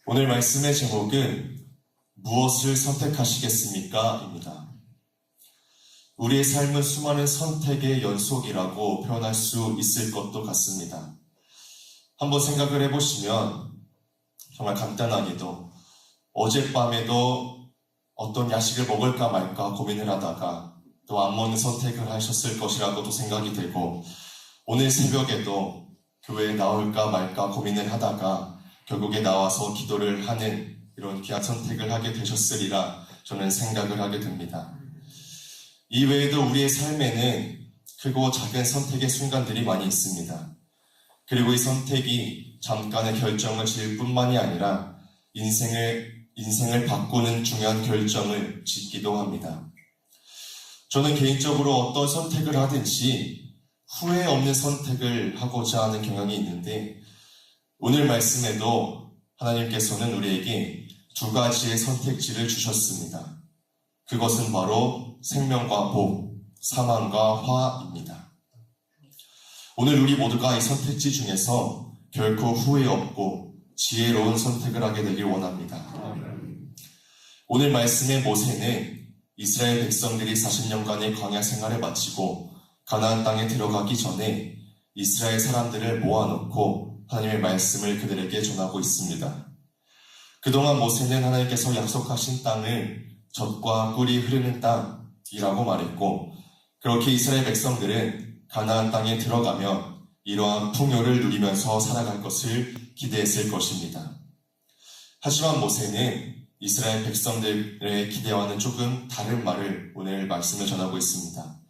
오늘 말씀의 제목은 무엇을 선택하시겠습니까? 입니다. 우리의 삶은 수많은 선택의 연속이라고 표현할 수 있을 것도 같습니다. 한번 생각을 해보시면 정말 간단하게도 어젯밤에도 어떤 야식을 먹을까 말까 고민을 하다가 또 안 먹는 선택을 하셨을 것이라고도 생각이 되고, 오늘 새벽에도 교회에 나올까 말까 고민을 하다가 결국에 나와서 기도를 하는 이런 귀한 선택을 하게 되셨으리라 저는 생각을 하게 됩니다. 이 외에도 우리의 삶에는 크고 작은 선택의 순간들이 많이 있습니다. 그리고 이 선택이 잠깐의 결정을 지을 뿐만이 아니라 인생을 바꾸는 중요한 결정을 짓기도 합니다. 저는 개인적으로 어떤 선택을 하든지 후회 없는 선택을 하고자 하는 경향이 있는데, 오늘 말씀에도 하나님께서는 우리에게 두 가지의 선택지를 주셨습니다. 그것은 바로 생명과 복, 사망과 화입니다. 오늘 우리 모두가 이 선택지 중에서 결코 후회 없고 지혜로운 선택을 하게 되길 원합니다. 오늘 말씀의 모세는 이스라엘 백성들이 40년간의 광야 생활을 마치고 가나안 땅에 들어가기 전에 이스라엘 사람들을 모아놓고 하나님의 말씀을 그들에게 전하고 있습니다. 그동안 모세는 하나님께서 약속하신 땅을 젖과 꿀이 흐르는 땅이라고 말했고, 그렇게 이스라엘 백성들은 가나안 땅에 들어가면 이러한 풍요를 누리면서 살아갈 것을 기대했을 것입니다. 하지만 모세는 이스라엘 백성들의 기대와는 조금 다른 말을 오늘 말씀을 전하고 있습니다.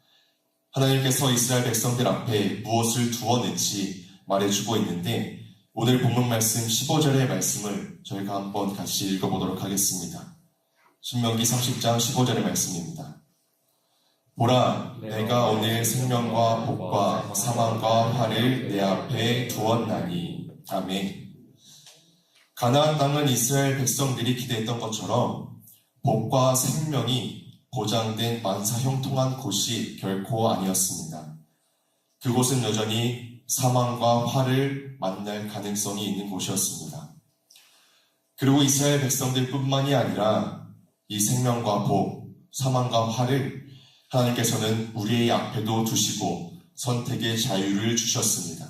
하나님께서 이스라엘 백성들 앞에 무엇을 두었는지 말해주고 있는데, 오늘 본문 말씀 15절의 말씀을 저희가 한번 같이 읽어보도록 하겠습니다. 신명기 30장 15절의 말씀입니다. 보라, 내가 오늘 생명과 복과 사망과 화를 내 앞에 두었나니. 아멘. 가나안 땅은 이스라엘 백성들이 기대했던 것처럼 복과 생명이 보장된 만사형통한 곳이 결코 아니었습니다. 그곳은 여전히 사망과 화를 만날 가능성이 있는 곳이었습니다. 그리고 이스라엘 백성들뿐만이 아니라 이 생명과 복, 사망과 화를 하나님께서는 우리의 앞에도 두시고 선택의 자유를 주셨습니다.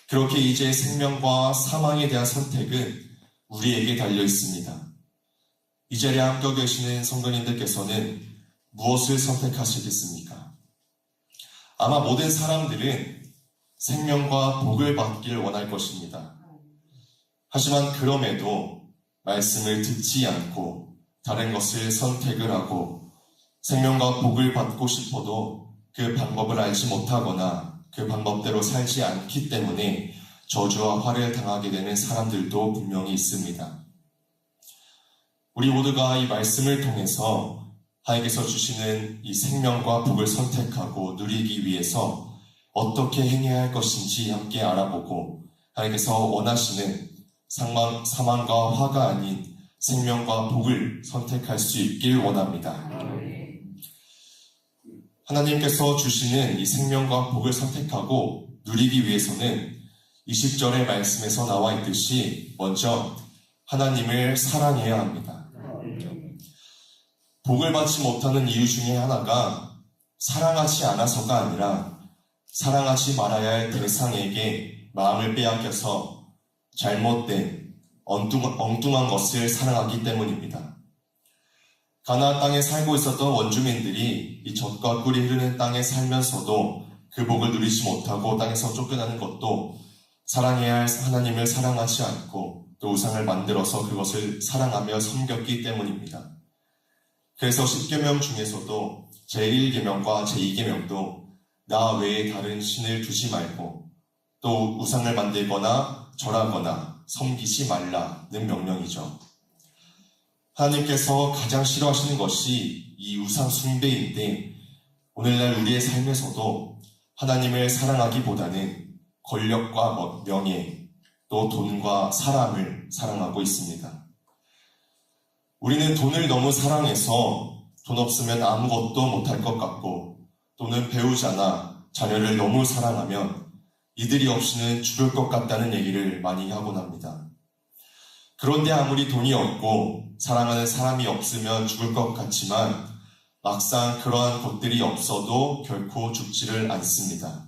그렇게 이제 생명과 사망에 대한 선택은 우리에게 달려 있습니다. 이 자리에 함께 계시는 성도님들께서는 무엇을 선택하시겠습니까? 아마 모든 사람들은 생명과 복을 받기를 원할 것입니다. 하지만 그럼에도 말씀을 듣지 않고 다른 것을 선택을 하고 생명과 복을 받고 싶어도 그 방법을 알지 못하거나 그 방법대로 살지 않기 때문에 저주와 화를 당하게 되는 사람들도 분명히 있습니다. 우리 모두가 이 말씀을 통해서 하나님께서 주시는 이 생명과 복을 선택하고 누리기 위해서 어떻게 행해야 할 것인지 함께 알아보고 하나님께서 원하시는 사망과 화가 아닌 생명과 복을 선택할 수 있길 원합니다. 하나님께서 주시는 이 생명과 복을 선택하고 누리기 위해서는 20절의 말씀에서 나와 있듯이 먼저 하나님을 사랑해야 합니다. 복을 받지 못하는 이유 중에 하나가 사랑하지 않아서가 아니라 사랑하지 말아야 할 대상에게 마음을 빼앗겨서 잘못된 엉뚱한 것을 사랑하기 때문입니다. 가나안 땅에 살고 있었던 원주민들이 이 젖과 꿀이 흐르는 땅에 살면서도 그 복을 누리지 못하고 땅에서 쫓겨나는 것도 사랑해야 할 하나님을 사랑하지 않고 또 우상을 만들어서 그것을 사랑하며 섬겼기 때문입니다. 그래서 10계명 중에서도 제1계명과 제2계명도 나 외에 다른 신을 두지 말고 또 우상을 만들거나 절하거나 섬기지 말라는 명령이죠. 하나님께서 가장 싫어하시는 것이 이 우상 숭배인데, 오늘날 우리의 삶에서도 하나님을 사랑하기보다는 권력과 명예, 또 돈과 사람을 사랑하고 있습니다. 우리는 돈을 너무 사랑해서 돈 없으면 아무것도 못할 것 같고, 또는 배우자나 자녀를 너무 사랑하면 이들이 없이는 죽을 것 같다는 얘기를 많이 하곤 합니다. 그런데 아무리 돈이 없고 사랑하는 사람이 없으면 죽을 것 같지만 막상 그러한 것들이 없어도 결코 죽지를 않습니다.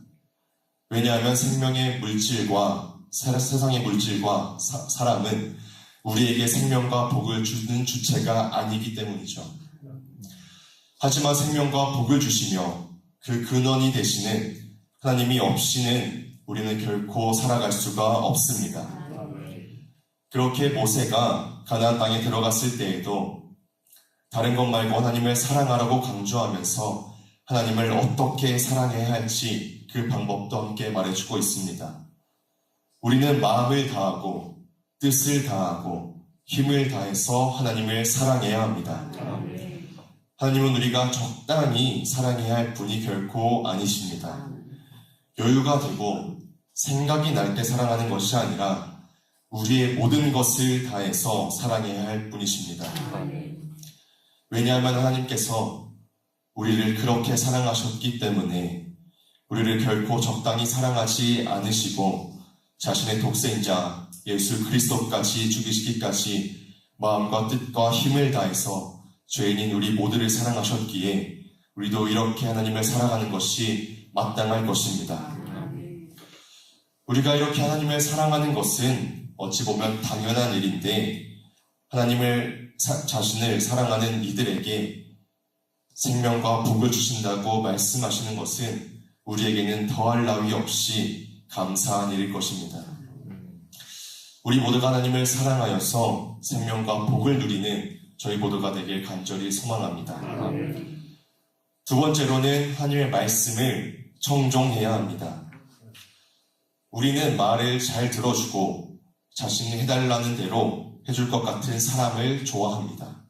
왜냐하면 생명의 물질과 세상의 물질과 사람은 우리에게 생명과 복을 주는 주체가 아니기 때문이죠. 하지만 생명과 복을 주시며 그 근원이 되시는 하나님이 없이는 우리는 결코 살아갈 수가 없습니다. 그렇게 모세가 가나안 땅에 들어갔을 때에도 다른 것 말고 하나님을 사랑하라고 강조하면서 하나님을 어떻게 사랑해야 할지 그 방법도 함께 말해주고 있습니다. 우리는 마음을 다하고 뜻을 다하고 힘을 다해서 하나님을 사랑해야 합니다. 하나님은 우리가 적당히 사랑해야 할 분이 결코 아니십니다. 여유가 되고 생각이 날 때 사랑하는 것이 아니라 우리의 모든 것을 다해서 사랑해야 할 분이십니다. 왜냐하면 하나님께서 우리를 그렇게 사랑하셨기 때문에 우리를 결코 적당히 사랑하지 않으시고 자신의 독생자 예수 그리스도까지 죽이시기까지 마음과 뜻과 힘을 다해서 죄인인 우리 모두를 사랑하셨기에 우리도 이렇게 하나님을 사랑하는 것이 마땅할 것입니다. 우리가 이렇게 하나님을 사랑하는 것은 어찌 보면 당연한 일인데 하나님을 자신을 사랑하는 이들에게 생명과 복을 주신다고 말씀하시는 것은 우리에게는 더할 나위 없이 감사한 일일 것입니다. 우리 모두가 하나님을 사랑하여서 생명과 복을 누리는 저희 모두가 되길 간절히 소망합니다. 두 번째로는 하나님의 말씀을 청종해야 합니다. 우리는 말을 잘 들어주고 자신이 해달라는 대로 해줄 것 같은 사람을 좋아합니다.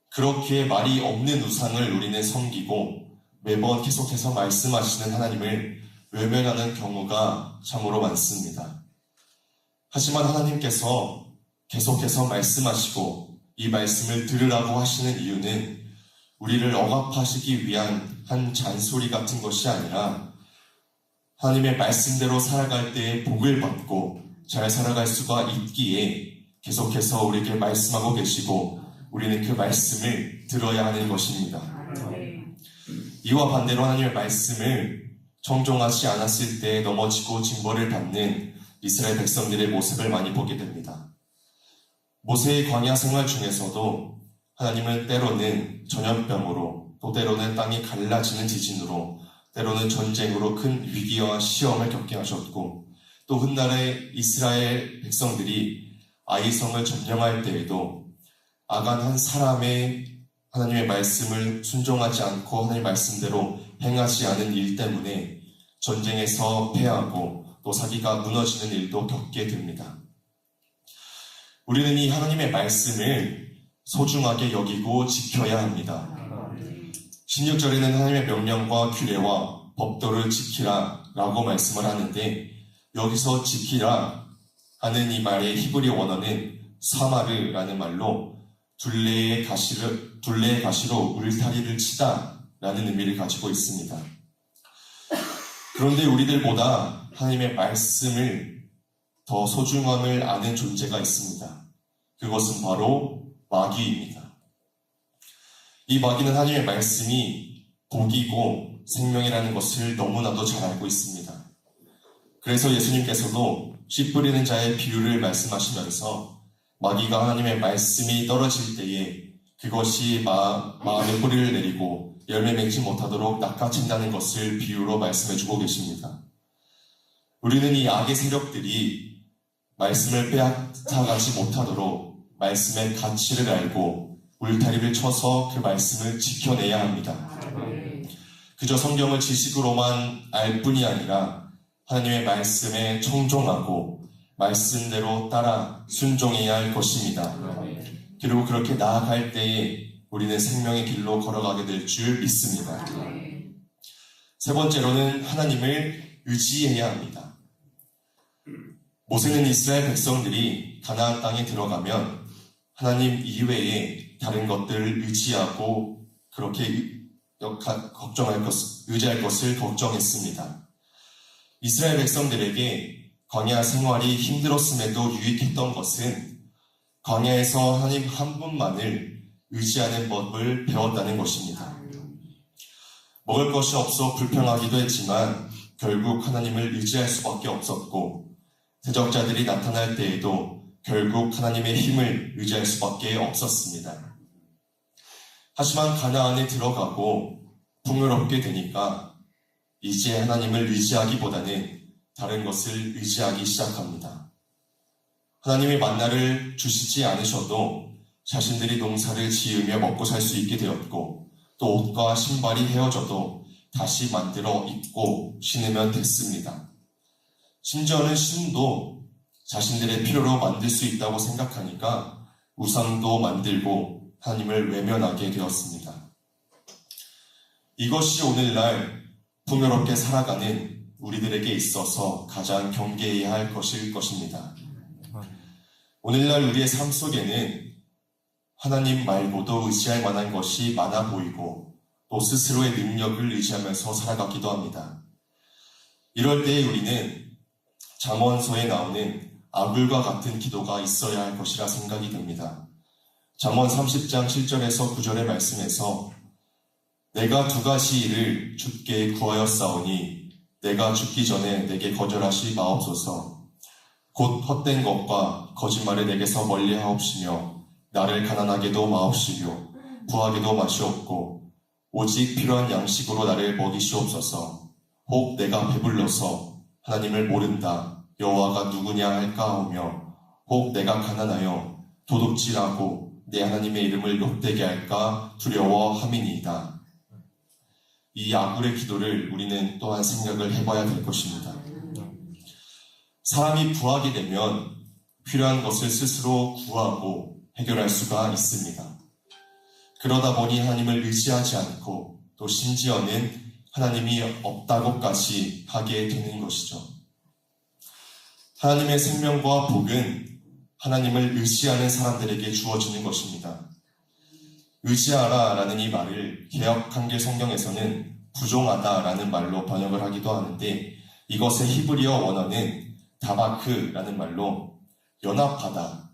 그렇기에 말이 없는 우상을 우리는 섬기고 매번 계속해서 말씀하시는 하나님을 외면하는 경우가 참으로 많습니다. 하지만 하나님께서 계속해서 말씀하시고 이 말씀을 들으라고 하시는 이유는 우리를 억압하시기 위한 한 잔소리 같은 것이 아니라 하나님의 말씀대로 살아갈 때에 복을 받고 잘 살아갈 수가 있기에 계속해서 우리에게 말씀하고 계시고 우리는 그 말씀을 들어야 하는 것입니다. 이와 반대로 하나님의 말씀을 청종하지 않았을 때 넘어지고 징벌을 받는 이스라엘 백성들의 모습을 많이 보게 됩니다. 모세의 광야 생활 중에서도 하나님은 때로는 전염병으로 또 때로는 땅이 갈라지는 지진으로 때로는 전쟁으로 큰 위기와 시험을 겪게 하셨고 또 훗날에 이스라엘 백성들이 아이성을 점령할 때에도 아간 한 사람의 하나님의 말씀을 순종하지 않고 하나님의 말씀대로 행하지 않은 일 때문에 전쟁에서 패하고 또 사기가 무너지는 일도 겪게 됩니다. 우리는 이 하나님의 말씀을 소중하게 여기고 지켜야 합니다. 16절에는 하나님의 명령과 규례와 법도를 지키라 라고 말씀을 하는데 여기서 지키라 하는 이 말의 히브리 원어는 사마르라는 말로 둘레의 가시로 울타리를 치다 라는 의미를 가지고 있습니다. 그런데 우리들보다 하나님의 말씀을 더 소중함을 아는 존재가 있습니다. 그것은 바로 마귀입니다. 이 마귀는 하나님의 말씀이 복이고 생명이라는 것을 너무나도 잘 알고 있습니다. 그래서 예수님께서도 씨 뿌리는 자의 비유를 말씀하시면서 마귀가 하나님의 말씀이 떨어질 때에 그것이 마음에 뿌리를 내리고 열매 맺지 못하도록 낚아챈다는 것을 비유로 말씀해주고 계십니다. 우리는 이 악의 세력들이 말씀을 빼앗아가지 못하도록 말씀의 가치를 알고 울타리를 쳐서 그 말씀을 지켜내야 합니다. 그저 성경을 지식으로만 알 뿐이 아니라 하나님의 말씀에 청종하고 말씀대로 따라 순종해야 할 것입니다. 그리고 그렇게 나아갈 때에 우리는 생명의 길로 걸어가게 될 줄 믿습니다. 세 번째로는 하나님을 의지해야 합니다. 모세는 이스라엘 백성들이 가나안 땅에 들어가면 하나님 이외에 다른 것들을 의지하고 그렇게 의지할 것을 걱정했습니다. 이스라엘 백성들에게 광야 생활이 힘들었음에도 유익했던 것은 광야에서 하나님 한 분만을 의지하는 법을 배웠다는 것입니다. 먹을 것이 없어 불평하기도 했지만 결국 하나님을 의지할 수밖에 없었고, 대적자들이 나타날 때에도 결국 하나님의 힘을 의지할 수밖에 없었습니다. 하지만 가나안에 들어가고 풍요롭게 되니까 이제 하나님을 의지하기보다는 다른 것을 의지하기 시작합니다. 하나님이 만나를 주시지 않으셔도 자신들이 농사를 지으며 먹고 살 수 있게 되었고, 또 옷과 신발이 헤어져도 다시 만들어 입고 신으면 됐습니다. 심지어는 신도 자신들의 필요로 만들 수 있다고 생각하니까 우상도 만들고 하나님을 외면하게 되었습니다. 이것이 오늘날 풍요롭게 살아가는 우리들에게 있어서 가장 경계해야 할 것일 것입니다. 오늘날 우리의 삶 속에는 하나님 말고도 의지할 만한 것이 많아 보이고 또 스스로의 능력을 의지하면서 살아가기도 합니다. 이럴 때에 우리는 잠언서에 나오는 아굴과 같은 기도가 있어야 할 것이라 생각이 됩니다. 잠언 30장 7절에서 9절의 말씀에서 내가 두 가지 일을 주께 구하였사오니 내가 죽기 전에 내게 거절하시 마옵소서. 곧 헛된 것과 거짓말을 내게서 멀리하옵시며 나를 가난하게도 마옵시며 부하게도 마시옵고 오직 필요한 양식으로 나를 먹이시옵소서. 혹 내가 배불러서 하나님을 모른다 여호와가 누구냐 할까 하오며 혹 내가 가난하여 도둑질하고 내 하나님의 이름을 욕되게 할까 두려워함이니이다. 이 아굴의 기도를 우리는 또한 생각을 해봐야 될 것입니다. 사람이 부하게 되면 필요한 것을 스스로 구하고 해결할 수가 있습니다. 그러다 보니 하나님을 의지하지 않고 또 심지어는 하나님이 없다고까지 하게 되는 것이죠. 하나님의 생명과 복은 하나님을 의지하는 사람들에게 주어지는 것입니다. 의지하라 라는 이 말을 개역 한글 성경에서는 부종하다 라는 말로 번역을 하기도 하는데, 이것의 히브리어 원어는 다바크라는 말로 연합하다,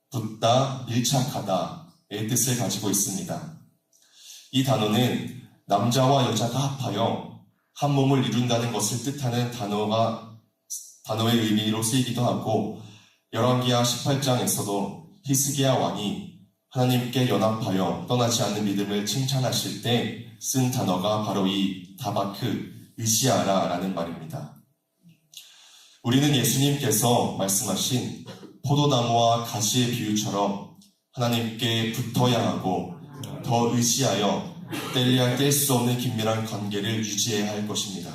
붙다, 밀착하다의 뜻을 가지고 있습니다. 이 단어는 남자와 여자가 합하여 한 몸을 이룬다는 것을 뜻하는 단어의 의미로 쓰이기도 하고, 열왕기하 18장에서도 히스기야 왕이 하나님께 연합하여 떠나지 않는 믿음을 칭찬하실 때 쓴 단어가 바로 이 다바크, 의지하라 라는 말입니다. 우리는 예수님께서 말씀하신 포도나무와 가시의 비유처럼 하나님께 붙어야 하고 더 의지하여 뗄래야 뗄 수 없는 긴밀한 관계를 유지해야 할 것입니다.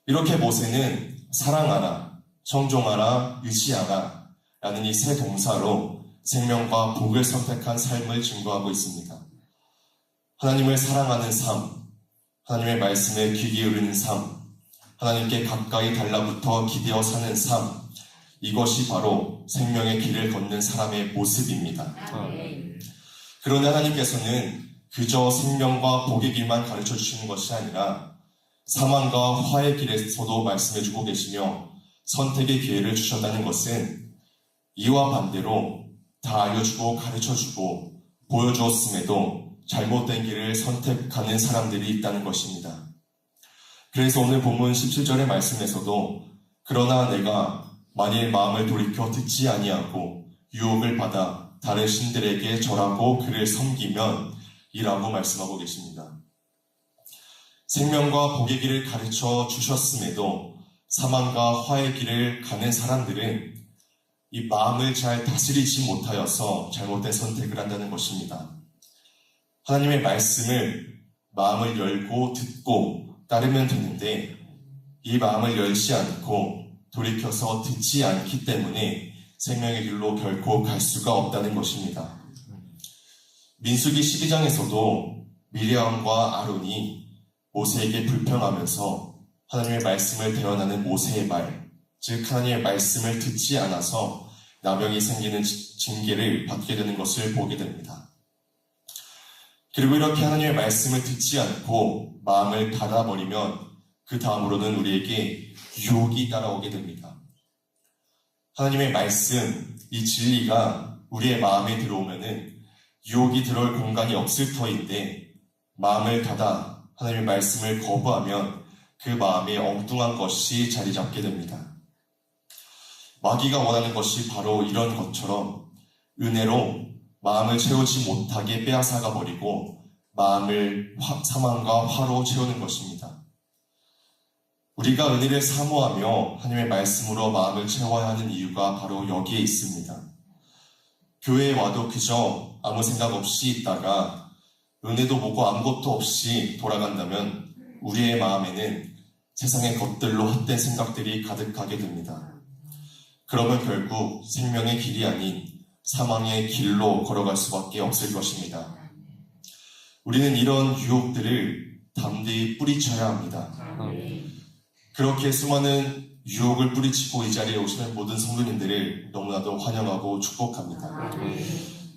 이렇게 모세는 사랑하라, 청종하라, 의지하라 라는 이 세 동사로 생명과 복을 선택한 삶을 증거하고 있습니다. 하나님을 사랑하는 삶, 하나님의 말씀에 귀 기울이는 삶, 하나님께 가까이 달라붙어 기대어 사는 삶, 이것이 바로 생명의 길을 걷는 사람의 모습입니다. 그런데 하나님께서는 그저 생명과 복의 길만 가르쳐 주시는 것이 아니라 사망과 화의 길에서도 말씀해주고 계시며 선택의 기회를 주셨다는 것은 이와 반대로 다 알려주고 가르쳐주고 보여주었음에도 잘못된 길을 선택하는 사람들이 있다는 것입니다. 그래서 오늘 본문 17절의 말씀에서도 그러나 내가 만일 마음을 돌이켜 듣지 아니하고 유혹을 받아 다른 신들에게 절하고 그를 섬기면 이라고 말씀하고 계십니다. 생명과 복의 길을 가르쳐 주셨음에도 사망과 화의 길을 가는 사람들은 이 마음을 잘 다스리지 못하여서 잘못된 선택을 한다는 것입니다. 하나님의 말씀을 마음을 열고 듣고 따르면 되는데 이 마음을 열지 않고 돌이켜서 듣지 않기 때문에 생명의 길로 결코 갈 수가 없다는 것입니다. 민수기 12장에서도 미리암과 아론이 모세에게 불평하면서 하나님의 말씀을 대언하는 모세의 말, 즉 하나님의 말씀을 듣지 않아서 나병이 생기는 징계를 받게 되는 것을 보게 됩니다. 그리고 이렇게 하나님의 말씀을 듣지 않고 마음을 닫아버리면 그 다음으로는 우리에게 유혹이 따라오게 됩니다. 하나님의 말씀, 이 진리가 우리의 마음에 들어오면은 유혹이 들어올 공간이 없을 터인데 마음을 닫아 하나님의 말씀을 거부하면 그 마음에 엉뚱한 것이 자리 잡게 됩니다. 마귀가 원하는 것이 바로 이런 것처럼 은혜로 마음을 채우지 못하게 빼앗아가 버리고 마음을 사망과 화로 채우는 것입니다. 우리가 은혜를 사모하며 하나님의 말씀으로 마음을 채워야 하는 이유가 바로 여기에 있습니다. 교회에 와도 그저 아무 생각 없이 있다가 은혜도 보고 아무것도 없이 돌아간다면 우리의 마음에는 세상의 것들로 헛된 생각들이 가득하게 됩니다. 그러면 결국 생명의 길이 아닌 사망의 길로 걸어갈 수밖에 없을 것입니다. 우리는 이런 유혹들을 담대히 뿌리쳐야 합니다. 그렇게 수많은 유혹을 뿌리치고 이 자리에 오시는 모든 성도님들을 너무나도 환영하고 축복합니다.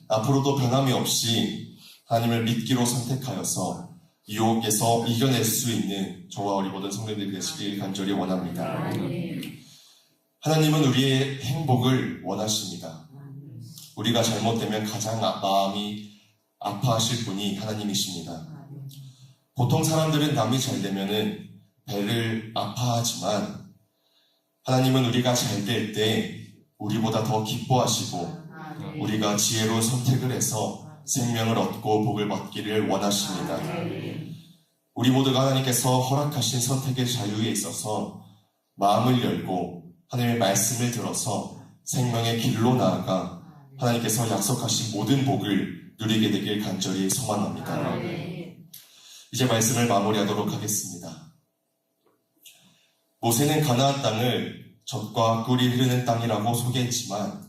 앞으로도 변함이 없이 하나님을 믿기로 선택하여서 유혹에서 이겨낼 수 있는 저와 우리 모든 성도님들이 되시길 간절히 원합니다. 하나님은 우리의 행복을 원하십니다. 우리가 잘못되면 가장 마음이 아파하실 분이 하나님이십니다. 보통 사람들은 남이 잘 되면은 배를 아파하지만 하나님은 우리가 잘 될 때 우리보다 더 기뻐하시고 우리가 지혜로운 선택을 해서 생명을 얻고 복을 받기를 원하십니다. 우리 모두가 하나님께서 허락하신 선택의 자유에 있어서 마음을 열고 하나님의 말씀을 들어서 생명의 길로 나아가 하나님께서 약속하신 모든 복을 누리게 되길 간절히 소망합니다. 이제 말씀을 마무리하도록 하겠습니다. 모세는 가나안 땅을 젖과 꿀이 흐르는 땅이라고 소개했지만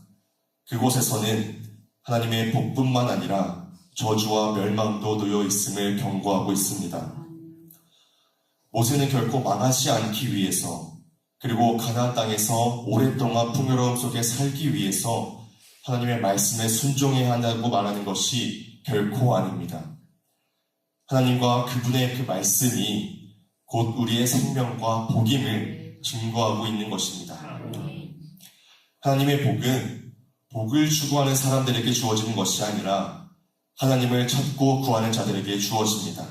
그곳에서는 하나님의 복뿐만 아니라 저주와 멸망도 놓여 있음을 경고하고 있습니다. 모세는 결코 망하지 않기 위해서 그리고 가나안 땅에서 오랫동안 풍요로움 속에 살기 위해서 하나님의 말씀에 순종해야 한다고 말하는 것이 결코 아닙니다. 하나님과 그분의 그 말씀이 곧 우리의 생명과 복임을 증거하고 있는 것입니다. 하나님의 복은 복을 추구하는 사람들에게 주어지는 것이 아니라 하나님을 찾고 구하는 자들에게 주어집니다.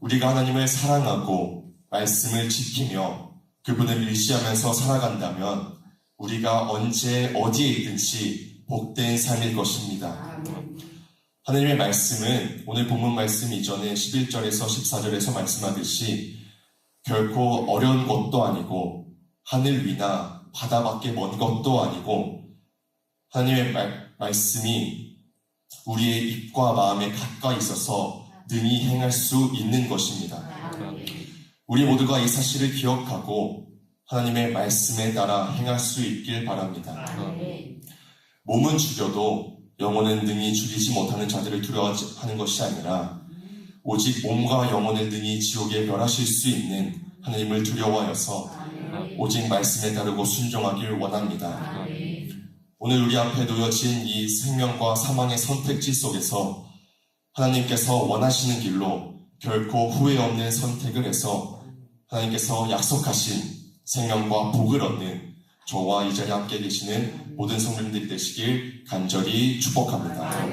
우리가 하나님을 사랑하고 말씀을 지키며 그분을 의지하면서 살아간다면 우리가 언제 어디에 있든지 복된 삶일 것입니다. 하나님의 말씀은 오늘 본문 말씀 이전에 11절에서 14절에서 말씀하듯이 결코 어려운 것도 아니고 하늘 위나 바다 밖에 먼 것도 아니고 하나님의 말씀이 우리의 입과 마음에 가까이 있어서 능히 행할 수 있는 것입니다. 우리 모두가 이 사실을 기억하고 하나님의 말씀에 따라 행할 수 있길 바랍니다. 몸은 죽여도 영혼은 능히 죽이지 못하는 자들을 두려워하는 것이 아니라 오직 몸과 영혼을 능히 지옥에 멸하실 수 있는 하나님을 두려워하여서 오직 말씀에 따르고 순종하길 원합니다. 오늘 우리 앞에 놓여진 이 생명과 사망의 선택지 속에서 하나님께서 원하시는 길로 결코 후회 없는 선택을 해서 하나님께서 약속하신 생명과 복을 얻는 저와 이 자리에 함께 계시는 모든 성도님들이 되시길 간절히 축복합니다.